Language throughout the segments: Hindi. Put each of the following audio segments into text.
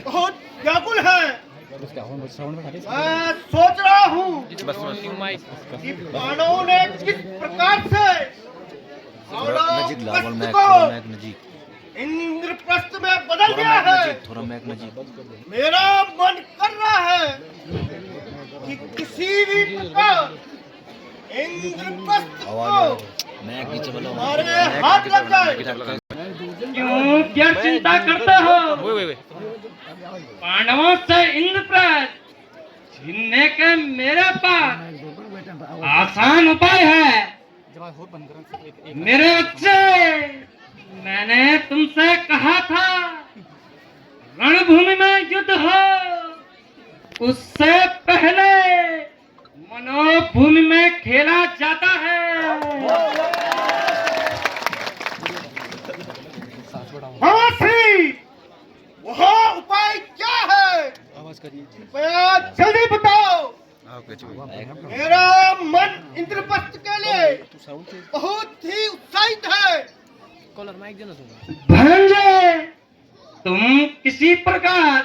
बहुत व्याकुल है। मैं सोच रहा हूँ कि पांडवों ने किस प्रकार से औरवस्त्र को इंद्रप्रस्थ में बदल दिया है। मेरा मन कर रहा है कि किसी भी प्रकार इंद्रप्रस्थ को हमारे हाथ लग जाए। क्यों क्या चिंता करते हो? पांडवों से इंद्रप्रस्थ छीनने के मेरे पास आसान उपाय है। मेरे बच्चे, मैंने तुमसे कहा था रणभूमि में युद्ध हो उससे पहले मनोभूमि में खेला जाता है। हाँ श्री, वह उपाय क्या है? कृपया जल्दी बताओ। मेरा मन इंद्रप्रस्थ के लिए बहुत ही उत्साहित है। भांजे, तुम किसी प्रकार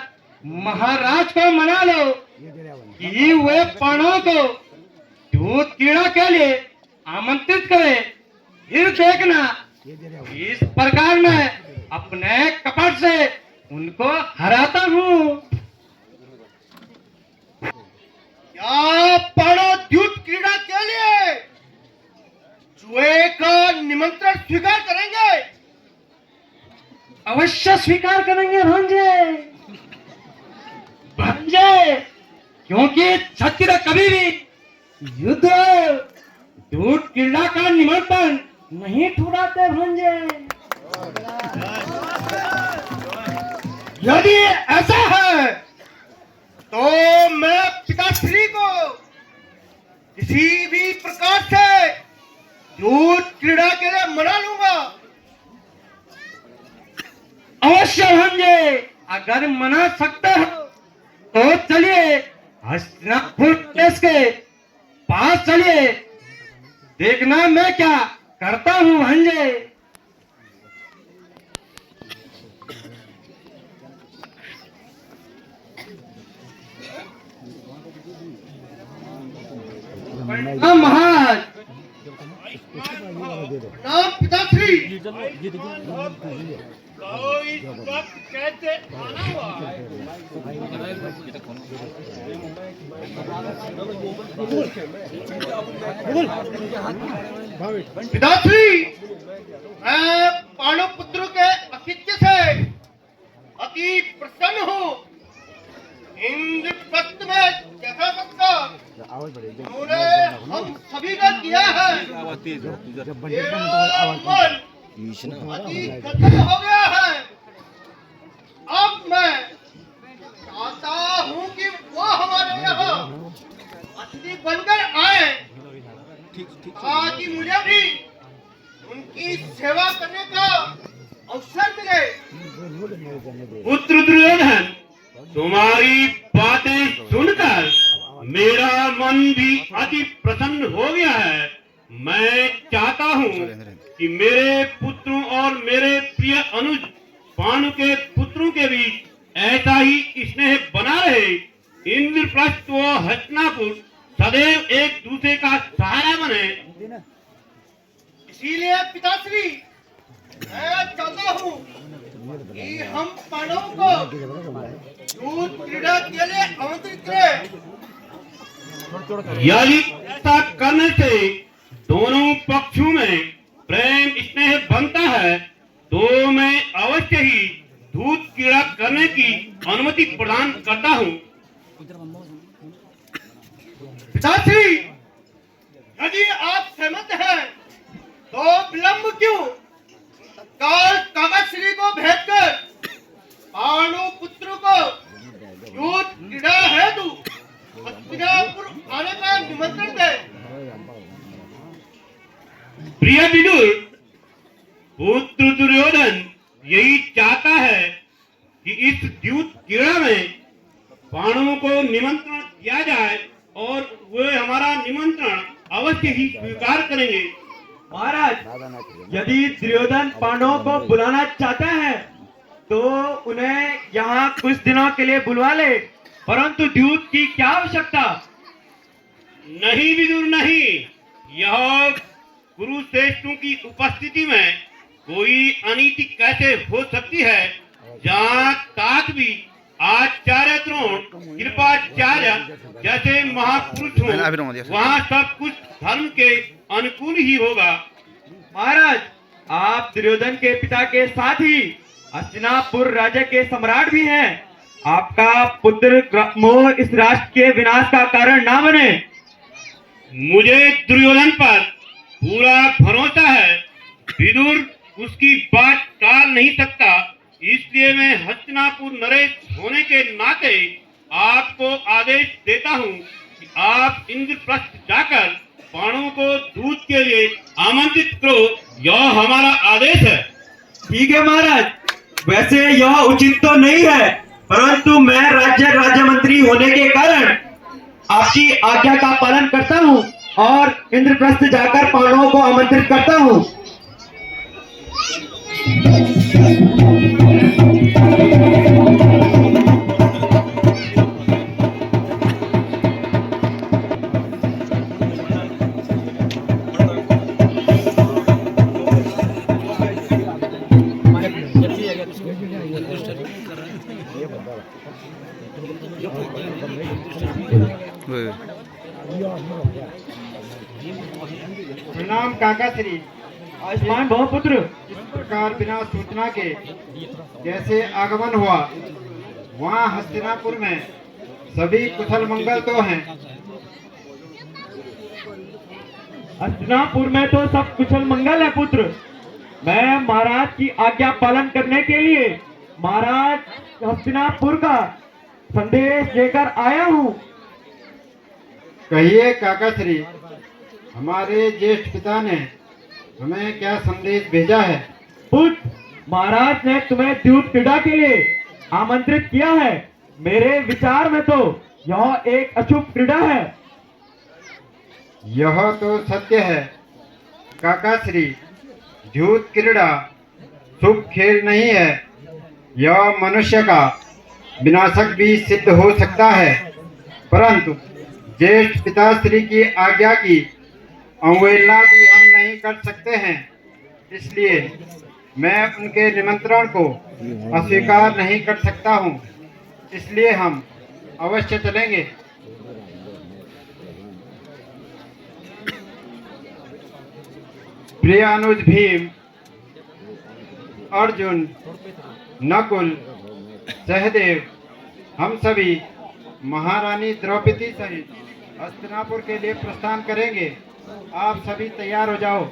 महाराज को मना लो कि वे पांडवों को दूध कीड़ा के लिए आमंत्रित करे। फिर देखना, इस प्रकार मैं अपने कपट से उनको हराता हूँ। क्या पांडव दूध क्रीड़ा के लिए जुए का निमंत्रण स्वीकार करेंगे? अवश्य स्वीकार करेंगे भांजे। भांजे, क्योंकि क्षत्रिय कभी भी युद्ध दूध क्रीड़ा का निमंत्रण नहीं ठुराते भांजे। यदि ऐसा है तो मैं पिताश्री को किसी भी प्रकार से दूध क्रीड़ा के लिए मना लूंगा। अवश्य भांजे, अगर मना सकते हो तो चलिए हस्तिनापुर देश के पास चलिए, देखना मैं क्या करता हूँ भांजे। महाराज, नाम पिताश्री। कैसे आना हुआ? पिताश्री, मैं पांडव पुत्रों के आतिथ्य से अति प्रसन्न हूँ। इंद्रप्रस्थ में जैसा सत्कार उन्होंने हम सभी का किया है, मेरा मन अति गदगद हो गया है। अब मैं चाहता हूँ कि वो हमारे यहाँ अतिथि बनकर आए ताकि मुझे भी उनकी सेवा करने का अवसर मिले। पुत्र दुर्योधन, तुम्हारी बातें सुनकर मेरा मन भी अति प्रसन्न हो गया है। मैं चाहता हूँ कि मेरे पुत्रों और मेरे प्रिय अनुज पांडु के पुत्रों के बीच ऐसा ही स्नेह बना रहे। इंद्रप्रस्थ व हस्तिनापुर सदैव एक दूसरे का सहारा बने। इसीलिए पिताश्री, मैं चाहता हूँ कि हम पांडवों को दूध क्रीड़ा के लिए आमंत्रित करें। यदि ऐसा करने से दोनों पक्षों में प्रेम स्नेह बनता है तो मैं अवश्य ही दूध कीड़ा करने की अनुमति प्रदान करता हूँ। पिताश्री, यदि आप सहमत हैं तो विलंब क्यों? तत्काल कागज श्री को भेजकर पांडु पुत्र को दूध क्रीड़ा हेतु हस्तिनापुर आने का निमंत्रण दे। प्रिय विदुर, पुत्र दुर्योधन यही चाहता है कि इस द्यूत क्रीड़ा में पांडवों को निमंत्रण दिया जाए और वे हमारा निमंत्रण अवश्य ही स्वीकार करेंगे। महाराज, यदि दुर्योधन पांडवों को बुलाना चाहता है तो उन्हें यहाँ कुछ दिनों के लिए बुलवा ले, परंतु दूत की क्या आवश्यकता? नहीं विदुर नहीं, यह कुरुश्रेष्ठों की उपस्थिति में कोई अनीति कैसे हो सकती है? जहाँ तात भी आचार्य द्रोण कृपाचार्य जैसे महापुरुष हो, वहाँ सब कुछ धर्म के अनुकूल ही होगा। महाराज, आप दुर्योधन के पिता के साथ ही हस्तिनापुर राज्य के सम्राट भी हैं। आपका पुत्र मोह इस राष्ट्र के विनाश का कारण ना बने। मुझे दुर्योधन पर पूरा भरोसा है। विदुर उसकी बात टाल नहीं सकता, इसलिए मैं हस्तिनापुर नरेश होने के नाते आपको आदेश देता हूँ कि आप इंद्रप्रस्थ जाकर पांडवों को दूत के लिए आमंत्रित करो। यह हमारा आदेश है। ठीक है महाराज, वैसे यह उचित तो नहीं है, परंतु मैं राज्य मंत्री होने के कारण आपकी आज्ञा का पालन करता हूँ और इंद्रप्रस्थ जाकर पांडवों को आमंत्रित करता हूँ। प्रणाम काका श्री। आयुष्मान भव पुत्र। इस प्रकार बिना सूचना के जैसे आगमन हुआ, वहाँ हस्तिनापुर में सभी कुशल मंगल तो हैं। हस्तिनापुर में तो सब कुशल मंगल है पुत्र। मैं महाराज की आज्ञा पालन करने के लिए महाराज हस्तिनापुर का संदेश लेकर आया हूँ। कहिए काका श्री, हमारे ज्येष्ठ पिता ने हमें क्या संदेश भेजा है? पुत्र, महाराज ने तुम्हें द्यूत क्रीड़ा के लिए आमंत्रित किया है। मेरे विचार में तो यह एक अशुभ क्रीड़ा है। यह तो सत्य है काका श्री। द्यूत क्रीड़ा शुभ खेल नहीं है। यह मनुष्य का विनाशक भी सिद्ध हो सकता है, परंतु ज्येष्ठ पिताश्री की आज्ञा की अवहेलना भी हम नहीं कर सकते हैं। इसलिए मैं उनके निमंत्रण को अस्वीकार नहीं कर सकता हूँ। इसलिए हम अवश्य चलेंगे। प्रिय अनुज भीम, अर्जुन, नकुल, सहदेव, हम सभी महारानी द्रौपदी सहित हस्तिनापुर के लिए प्रस्थान करेंगे। आप सभी तैयार हो जाओ।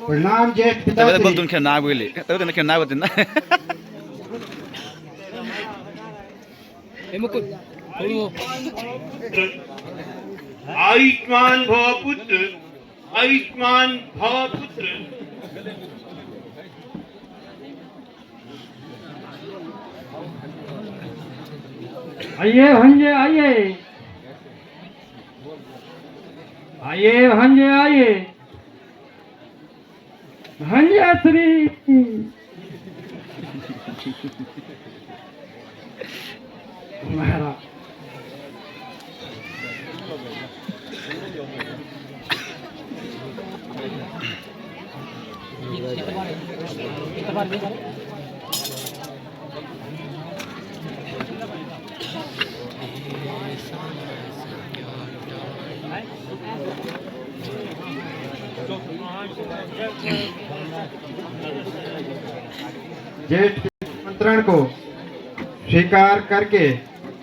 प्रणाम ज्येष्ठ पिताश्री। बोलतून खेळ नाव गेले खेळ नाव होते ना आयुष्मान भव पुत्र, आयुष्मान भव पुत्र। आइए भांजे आइए, आइए भांजे आइए। भांजा श्री महाराज। ज्येष्ठ निमंत्रण को स्वीकार करके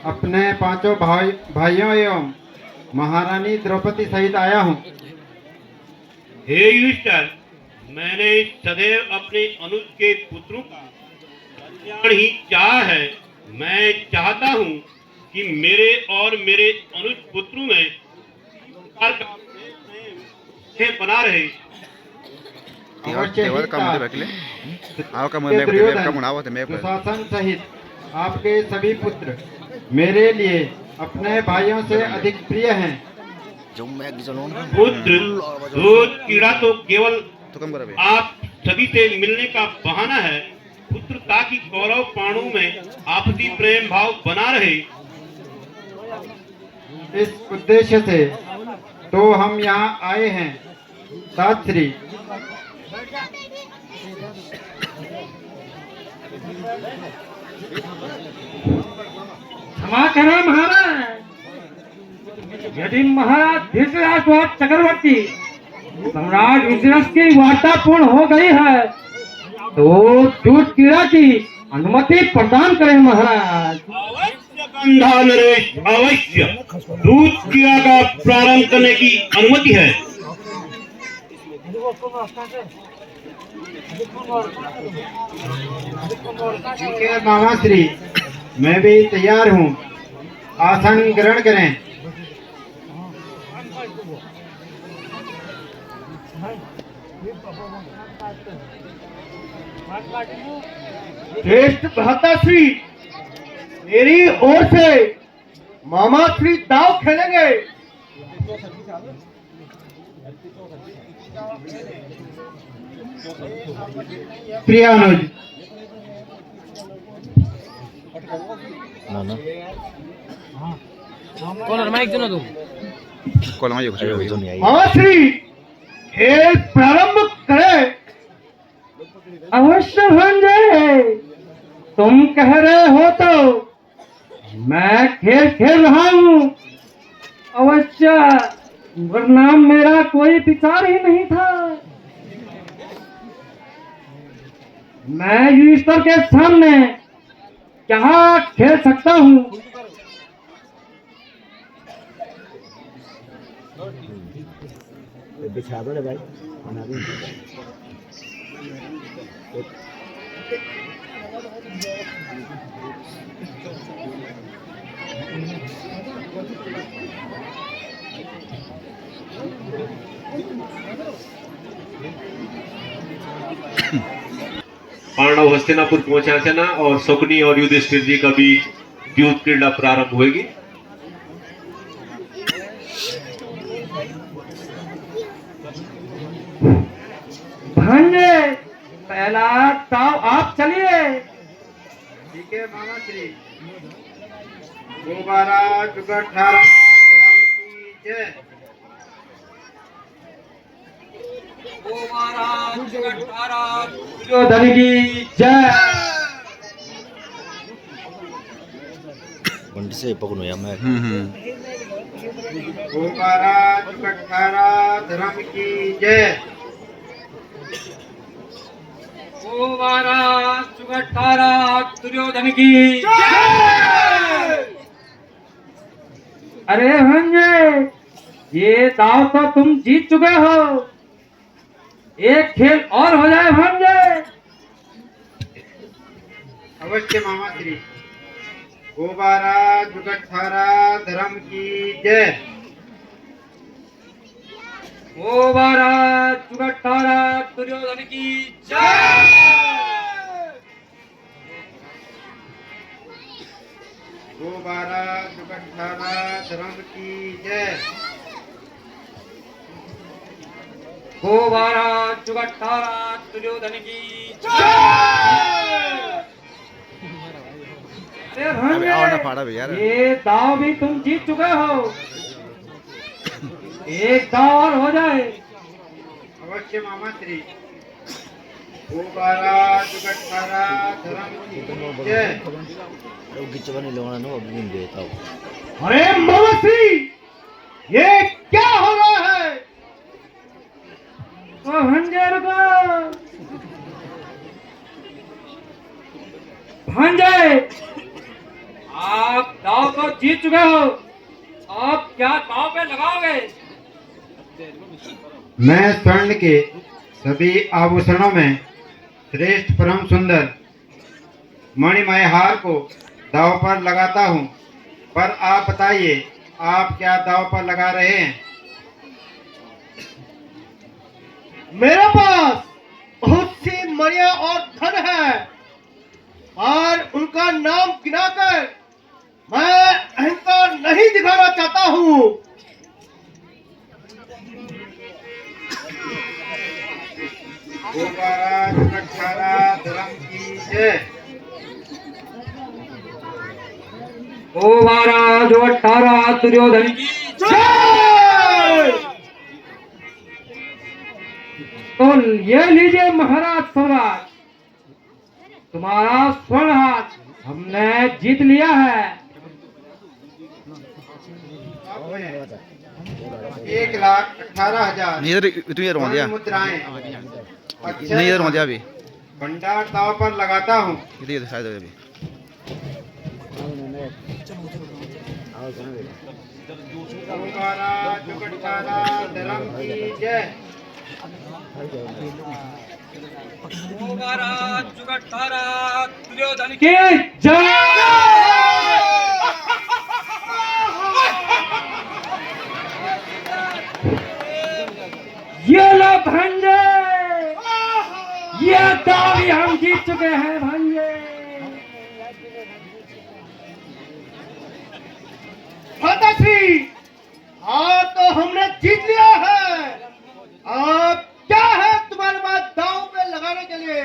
अपने पांचों भाइयों एवं महारानी द्रौपदी सहित आया हूँ। हे युधिष्ठिर, मैंने सदैव अपने अनुज के पुत्रों का कल्याण ही चाहा है। मैं चाहता हूँ कि मेरे और मेरे अनुज पुत्रों में संस्कार का प्रेम बना रहे। अवश्य तेव्हा ही का म्हणते था। बघले आव का के म्हणते दुर्योधन, का म्हणावं ते मेप दुशासन सहित आपके सभी पुत्र मेरे लिए अपने भाइयों से अधिक प्रिय हैं। पुत्र दूध कीड़ा तो केवल तो कम करावे आप सभी से मिलने का बहाना है। पुत्र ताकि कौरव पांडु में आपसी प्रेम भाव बना रहे। इस उद्देश्य से तो हम यहाँ आए हैं। शास्त्री, क्षमा करें महाराज, यदि महाराज धृतराष्ट्र चक्रवर्ती सम्राट विजय की वार्ता पूर्ण हो गई है तो दूध कीड़ा की अनुमति प्रदान करें महाराज। अवश्य कंधा नरेश, अवश्य दूध कीड़ा का प्रारंभ करने की अनुमति है। ठीक है मामा श्री, मैं भी तैयार हूँ। आसन ग्रहण करें। श्रेष्ठ भ्राताश्री, मेरी ओर से मामा श्री दाव खेलेंगे। प्रिय अनुज, कोला माहिती गोष्ट मामा श्री खेल प्रारंभ करें। अवश्य भंजे, तुम कह रहे हो तो मैं खेल खेल रहा हूँ। अवश्य, वरना मेरा कोई विचार ही नहीं था। मैं ईश्वर के सामने क्या खेल सकता हूँ। पांडव हस्तिनापुर पहुंचा सेना और शकुनी और युधिष्ठिर जी का बीच युद्ध क्रीड़ा प्रारंभ होगी। भांजे, पहला दाव आप चलिए। ठीक है मामा श्री। दोबारा जुगत 18 धर्म की जय। दुर्योधन की जय। दोबारा जुगत 18 धर्म की जय। दुर्योधन की जय। अरे भांजे, ये दाव तो तुम जीत चुके हो। एक खेल और हो जाए भांजे। अवश्य मामा श्री। दोबारा जुगत 18 धर्म की जय। दुर्योधन की जय। दोबारा जुगत 18 धर्म की जय। दुर्योधन की जय। अरे भांजे, आवाज ना फाड़ा भी यार। ये दाव भी तुम जीत चुके हो। एक दाव और हो जाए। अवश्य मामा श्री। दोबारा जुगत 18 धर्म की जय। अरे मौसी, ये क्या हो रहा है? ओ भांजे रुको। भांजे, आप दाव को जीत चुके हो। आप क्या दाव पे लगाओगे? मैं स्वर्ण के सभी आभूषणों में श्रेष्ठ परम सुंदर मणिमय हार को दांव पर लगाता हूँ, पर आप बताइए, आप क्या दांव पर लगा रहे हैं? मेरे पास बहुत सी मणियां और धन है, और उनका नाम गिनाकर मैं अहंकार नहीं दिखाना चाहता हूँ। गोबारा जुगटखारा धर्म की जय। ओ महाराज जो 18 दुर्योधन की जय! तो ये लीजिए महाराज स्वराज, तुम्हारा स्वर्ण हाथ हमने जीत लिया है। 1,18,000 नहीं इधर तू इधर रोंदिया मुद्राएं नहीं इधर रोंदिया अभी भंडार दांव पर लगाता हूँ। इधर शायद अभी गोबारा जुगटखारा धर्म की जय। ओ महाराज जुगटखारा दुर्योधन की जय। ये लो भांजे, ये दावी हम जीत चुके हैं भांजे। माताश्री, हाँ तो हमने जीत लिया है। अब क्या है तुम्हारे पास दांव पे लगाने के लिए?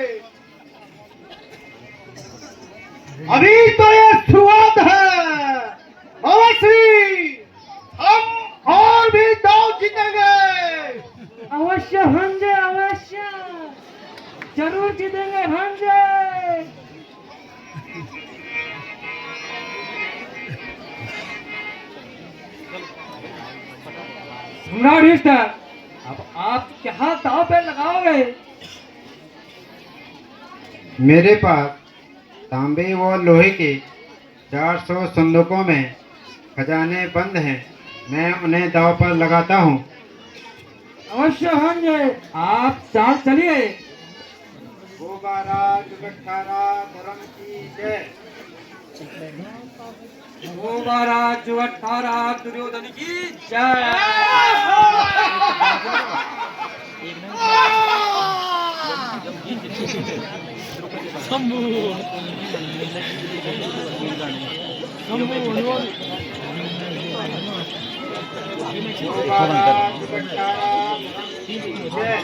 अभी तो ये शुरुआत है माताश्री, हम और भी दांव जीतेंगे। अवश्य भांजे, अवश्य जरूर जीतेंगे भांजे। सम्राट युधिष्ठिर, अब आप क्या दांव पे लगाओगे? मेरे पास तांबे व लोहे के 400 संदूकों में खजाने बंद हैं, मैं उन्हें दांव पर लगाता हूँ। अवश्य भांजे, आप चाल चलिए। गोबारा जुगटखारा धर्म की जय। ओ महाराज जो 18 दुर्योधन की जय। गोबारा जुगटखारा धर्म की जय।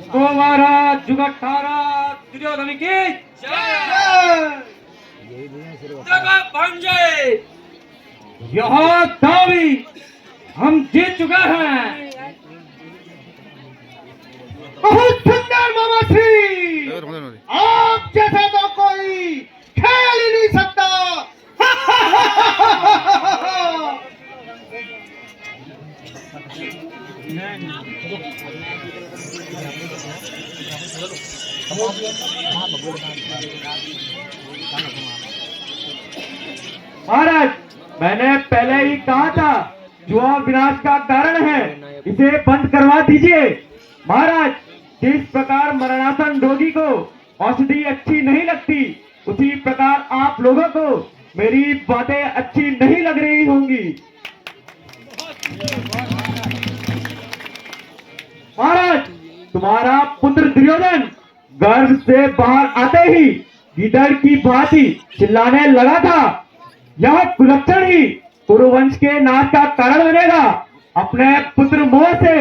ओ महाराज जुग 18 दुर्योधन की जय। जगह भांजे, यह दावी हम जीत चुके हैं। बहुत सुंदर मामाश्री, आप जैसा तो कोई खेल ही नहीं सकता। महाराज, मैंने पहले ही कहा था, जुआ विनाश का कारण है, इसे बंद करवा दीजिए। महाराज, जिस प्रकार मरणासन रोगी को औषधि अच्छी नहीं लगती, उसी प्रकार आप लोगों को मेरी बातें अच्छी नहीं लग रही होंगी। महाराज, तुम्हारा पुत्र दुर्योधन गर्भ से बाहर आते ही गीदड़ की भांति चिल्लाने लगा था। यह कुलक्षण ही कुरुवंश के नाश का कारण बनेगा। अपने पुत्र मोह से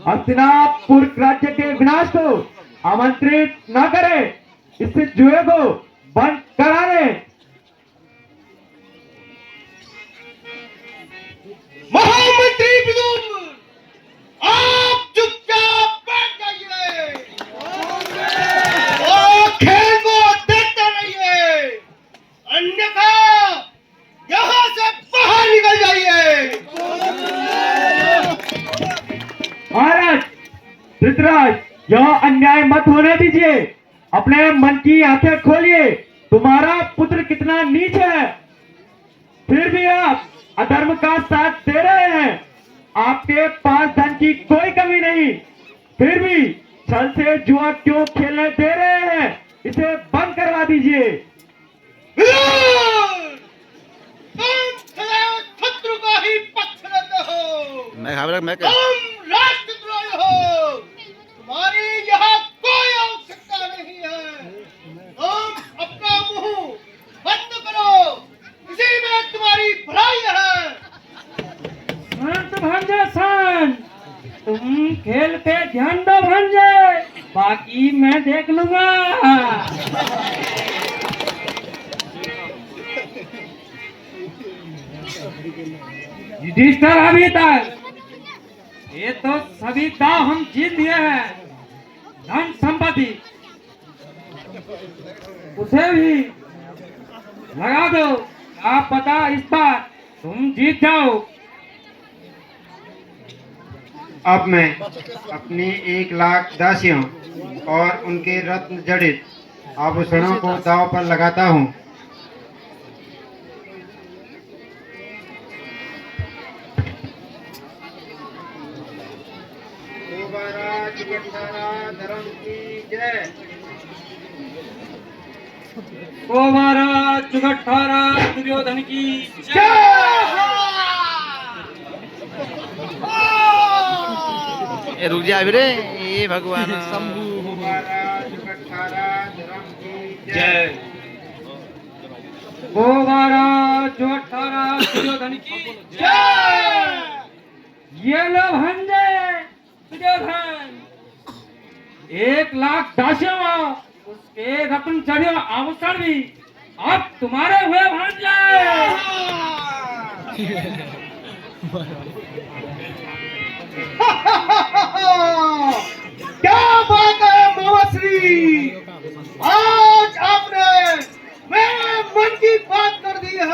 हस्तिनापुर राज्य के विनाश को आमंत्रित न करे, इस जुए को बंद करा दे। महामंत्री विदुर, आप चुपचाप बैठ जाइए और खेल को देखते रहिए, अन्यथा यहाँ से बाहर निकल जाइए। महाराज धृतराज, यह अन्याय मत होने दीजिए। अपने मन की आंखें खोलिए। तुम्हारा पुत्र कितना नीच है, फिर भी आप अधर्म का साथ दे रहे हैं। आपके पास धन की कोई कमी नहीं, फिर भी छल से जुआ क्यों खेलने दे रहे हैं? इसे बंद करवा दीजिए। तुम सदैव शत्रु का ही पक्ष लेते हो। मैं तुम राष्ट्रद्रोही हो। तुम्हारी यहाँ कोई आवश्यकता नहीं है। तुम अपना मुंह बंद करो, इसी में तुम्हारी भलाई है। शांत भांजे शांत, तुम खेल पे ध्यान दो भांजे, बाकी मैं देख लूंगा। युधिष्ठिर अभी तक ये तो सभी दाव हम जीत लिए हैं। धन संपत्ति उसे भी लगा दो, क्या पता इस बार तुम जीत जाओ। अब मैं अपनी 1,00,000 दासियों और उनके रत्न जड़ित आभूषणों को दांव पर लगाता हूँ। धर्म की जय। कोवारा चुगठारा दुर्योधन की ये रुक जा अभी रे, ये भगवान जय। कोवारा चुगठारा दुर्योधन की ये लो भंजे दुर्योधन, 1,00,000 दासियों उसके रत्न चढ़े आभूषण भी अब तुम्हारे हुए भांजे। क्या बात है मामाश्री, आज आपने मेरे मन की बात कर दी है।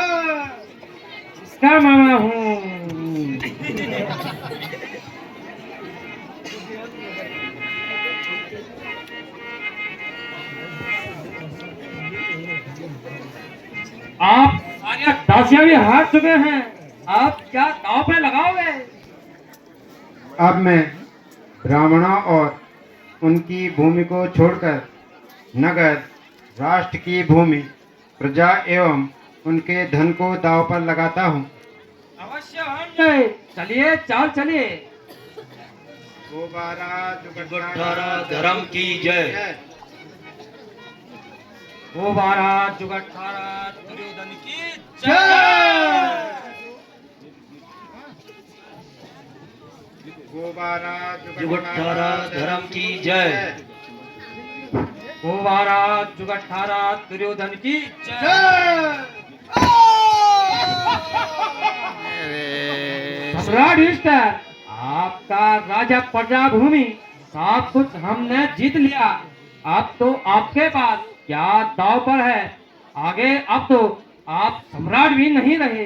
इसका मामा हूँ। आप सारे दासियां भी हार चुके हैं, आप क्या दांव पे लगाओगे? अब मैं ब्राह्मणों और उनकी भूमि को छोड़कर नगर, राष्ट्र की भूमि, प्रजा एवं उनके धन को दांव पर लगाता हूँ। अवश्य भांजे, चलिए चाल चलिए। धर्म की जय। गोबारा जुगठारा दुर्योधन की जय। गोबारा जुगठारा धर्म की जय। गोबारा जुगठारा दुर्योधन की जय। सम्राट युधिष्ठिर, आपका राजा प्रजा भूमि सब कुछ हमने जीत लिया। अब तो आपके पास क्या दाव पर है? आगे अब तो आप सम्राट भी नहीं रहे।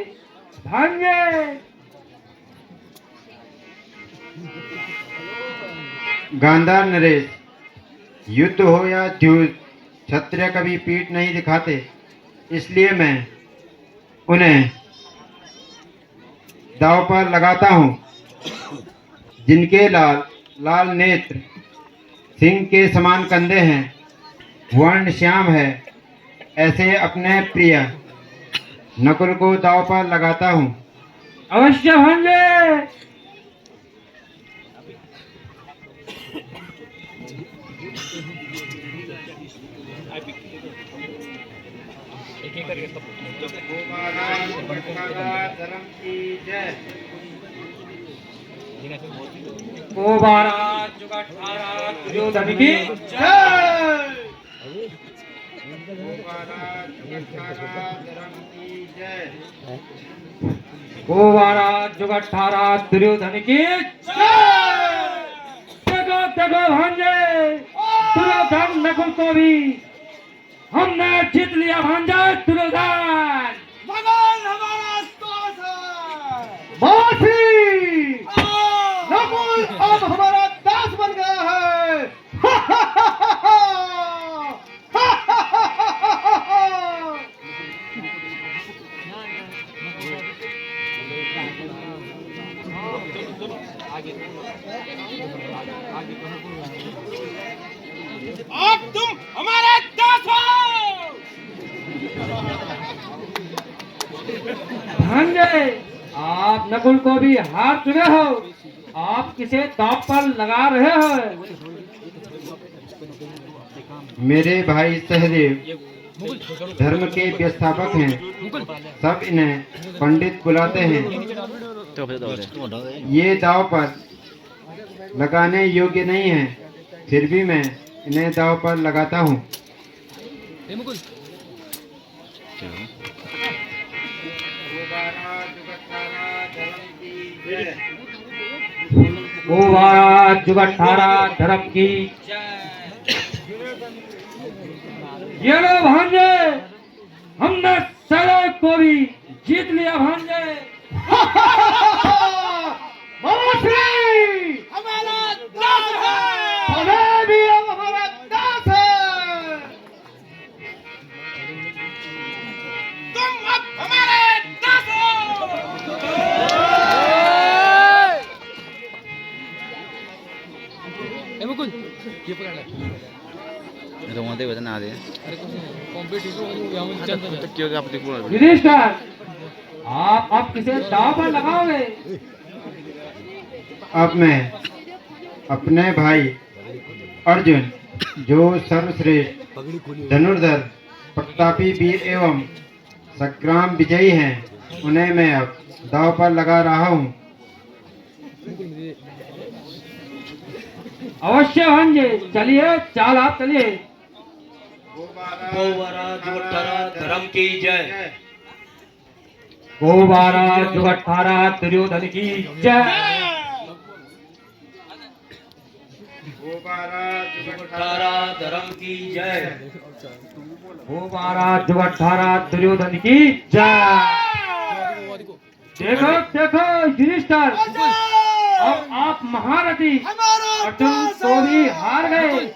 भांजे गांधार नरेश, युद्ध हो या द्यूत, क्षत्रिय कभी पीठ नहीं दिखाते, इसलिए मैं उन्हें दांव पर लगाता हूँ। जिनके लाल लाल नेत्र, सिंह के समान कंधे हैं, वर्ण श्याम है, ऐसे अपने प्रिय नकुल को दांव पर लगाता हूँ। अवश्य भांजे। धर्म की जय। गोबारा जुगठारा दुर्योधन की जय। गोबारा जुगठारा दुर्योधन की देखो देखो भांजे, दुर्योधन नकुल को भी हमने जीत लिया। भांजा दुर्योधन, भगवान हमारा दास है। माफी, नकुल अब हमारा दास बन गया है। आगे भांजे, आप नकुल को भी हार चुके हो। आप किसे दांव पर लगा रहे हो? मेरे भाई सहदेव धर्म के व्यवस्थापक हैं। सब इन्हें पंडित बुलाते हैं। ये दांव पर लगाने योग्य नहीं है, फिर भी मैं इन्हें दांव पर लगाता हूँ। गोवारा जुगठारा धर्म की। ये लो भांजे, हमने सारे को भी जीत लिया भांजे। मौसी हमारा दास है, हमें भी अब हमारा दास है। तुम अब हमारे दास हो। रोंदे वजन आ रहे क्यों आप देखो युधिष्ठिर, आप अब किसे दांव पर लगाओगे? अब मैं अपने भाई अर्जुन, जो सर्वश्रेष्ठ धनुर्धर, प्रतापी वीर एवं संग्राम विजयी हैं, उन्हें मैं अब दांव पर लगा रहा हूँ। अवश्य भांजे, चलिए, चाल आप चलिए। गोवारा जुगठारा धर्म की जय। गोवारा जुगठारा दुर्योधन की जय। जुगठारा धर्म की जय। गोवारा जुगठारा दुर्योधन की जय। देखो देखो युधिष्ठिर, अब आप महारथी अर्जुन को भी हार गए।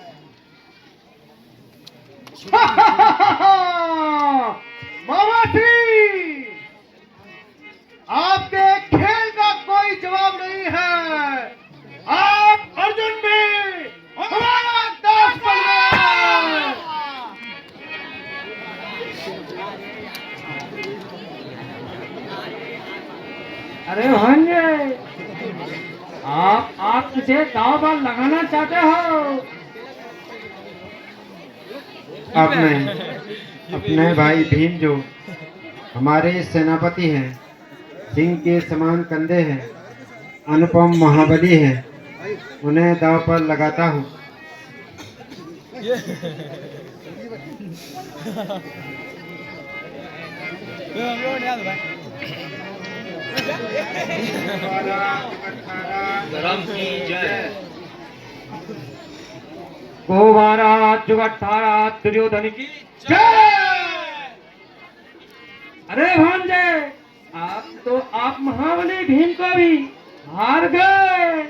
मौसी, आपके खेल का कोई जवाब नहीं है। आप अर्जुन भी हमारा दास बन गए। अरे भांजे, आप किसे दांव पर लगाना चाहते हो? अब मैं अपने भाई भीम, जो हमारे सेनापति हैं, सिंह के समान कंधे हैं, अनुपम महाबली हैं, उन्हें दांव पर लगाता हूँ। धर्म की जय। गोवारा जुगठारा दुर्योधन की जय। अरे भांजे, आप महाबली भीम को भी हार गए।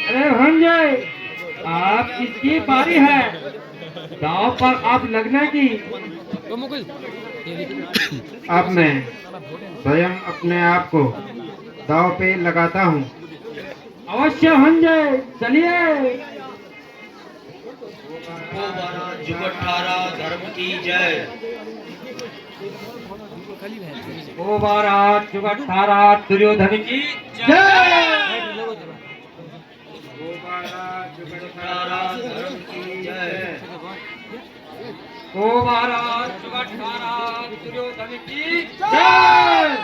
अरे भांजे, आप इसकी बारी है दांव पर आप लगने की। अब मैं स्वयं अपने आप को दांव पे लगाता हूँ। अवश्य भांजे, चलिए। गोवारा जुगठारा धर्म की जय। गोवारा जुगठारा दुर्योधन की जय। जुगठारा धर्म की जय। गोवारा जुगठारा दुर्योधन की जय।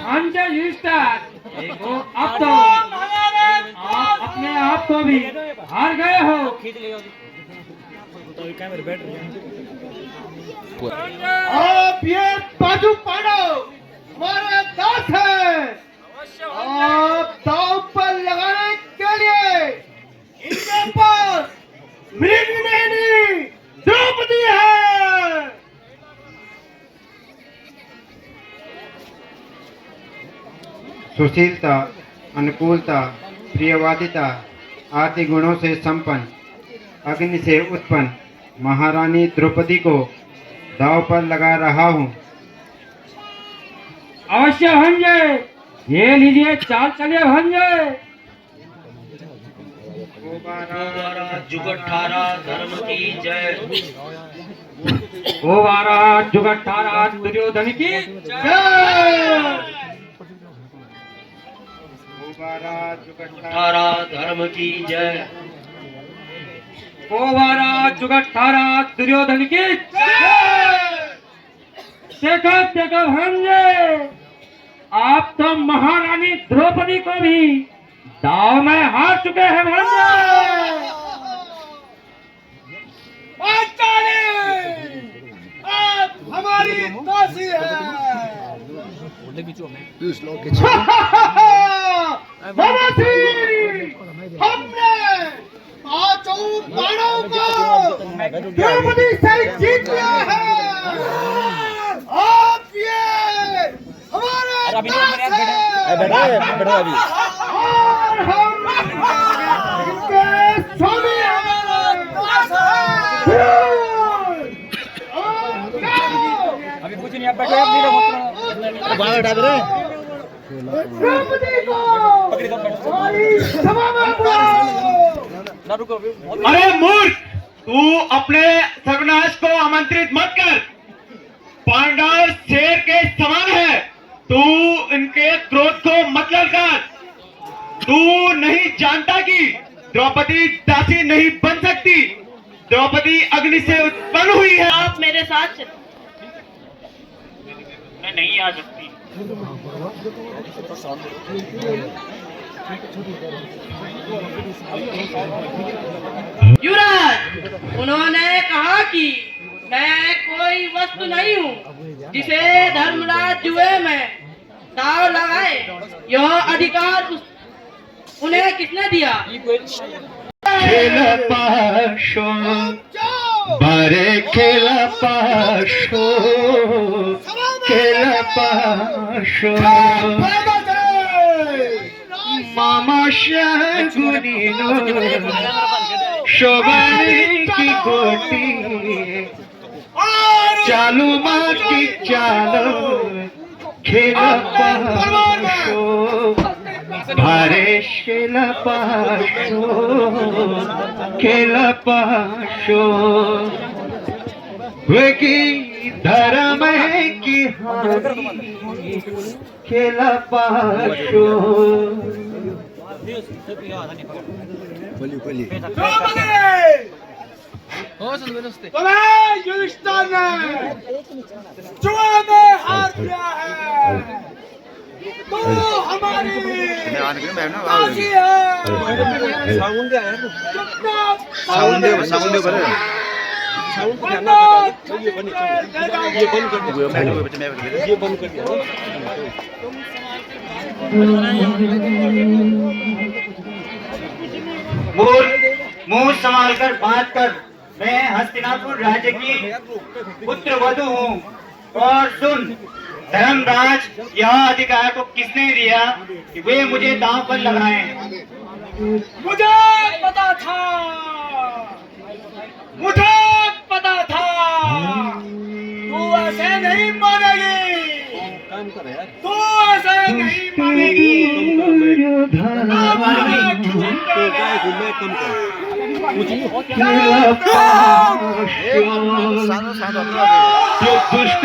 भांजे युधिष्ठिर, देखो अब तो आप अपने आप को भी हार गए हो। आप ये बाजू पांडव हमारे दास है। आप दांव पर लगाने के लिए इनके पास मृगनयनी द्रौपदी है। सुशीलता, अनुकूलता, प्रियवादिता आदि गुणों से संपन्न, अग्नि से उत्पन्न महारानी द्रौपदी को दांव पर लगा रहा हूँ। अवश्य भांजे। ये लीजिए चाल चलिए भांजे। जुगठारा धर्म की जय। ओ महाराज जुगठारा दुर्योधन की जय। जुगठारा धर्म की जय। ओ महाराज जुगठारा दुर्योधन की जय। देखो देखो भांजे, आप तो महारानी द्रौपदी को भी दाव में हार चुके हैं भांजे। आप हमारी दासी है। हमने पांचों बाणों को द्रौपदी से जीत लिया है। आप ये हमारे दास हैं। और हम इनके स्वामी हमारे दास हैं। अभी कुछ नहीं, आप बैठो, आप द्रौपदी को हमारी सभा में बुलाओ। अरे मूर्ख, तू अपने सर्वनाश को आमंत्रित मत कर। पांडव शेर के समान है, तू इनके क्रोध को मत ललकार। तू नहीं जानता कि द्रौपदी दासी नहीं बन सकती। द्रौपदी अग्नि से उत्पन्न हुई है। आप मेरे साथ चलो। मैं नहीं आ सकती। युवराज, उन्होंने कहा कि मैं कोई वस्तु नहीं हूँ जिसे धर्मराज जुए में दाव लगाए। यह अधिकार उन्हें किसने दिया? खेल पाशो बारे खेल पाशो खेल पाशो मामा शगुनीनो शोभानी की गोटी चालू माँ की चालो खेल पाशो भारे खेल पाशो खेल पाशो वे की धर्म है की हानि खेल पाशो। तुम्हें युधिष्ठिर ने जुए में हार दिया है। तू हमारी दासी है। मुंह संभाल कर बात कर। मैं हस्तिनापुर राज्य की पुत्र वधू हूँ। और सुन धर्मराज, यह अधिकार को किसने दिया कि वे मुझे दांव पर लगाएं? मुझे पता था, मुझे पता था तू ऐसे नहीं मानेगी। तू ऐसे नहीं मानेगी। दुष्ट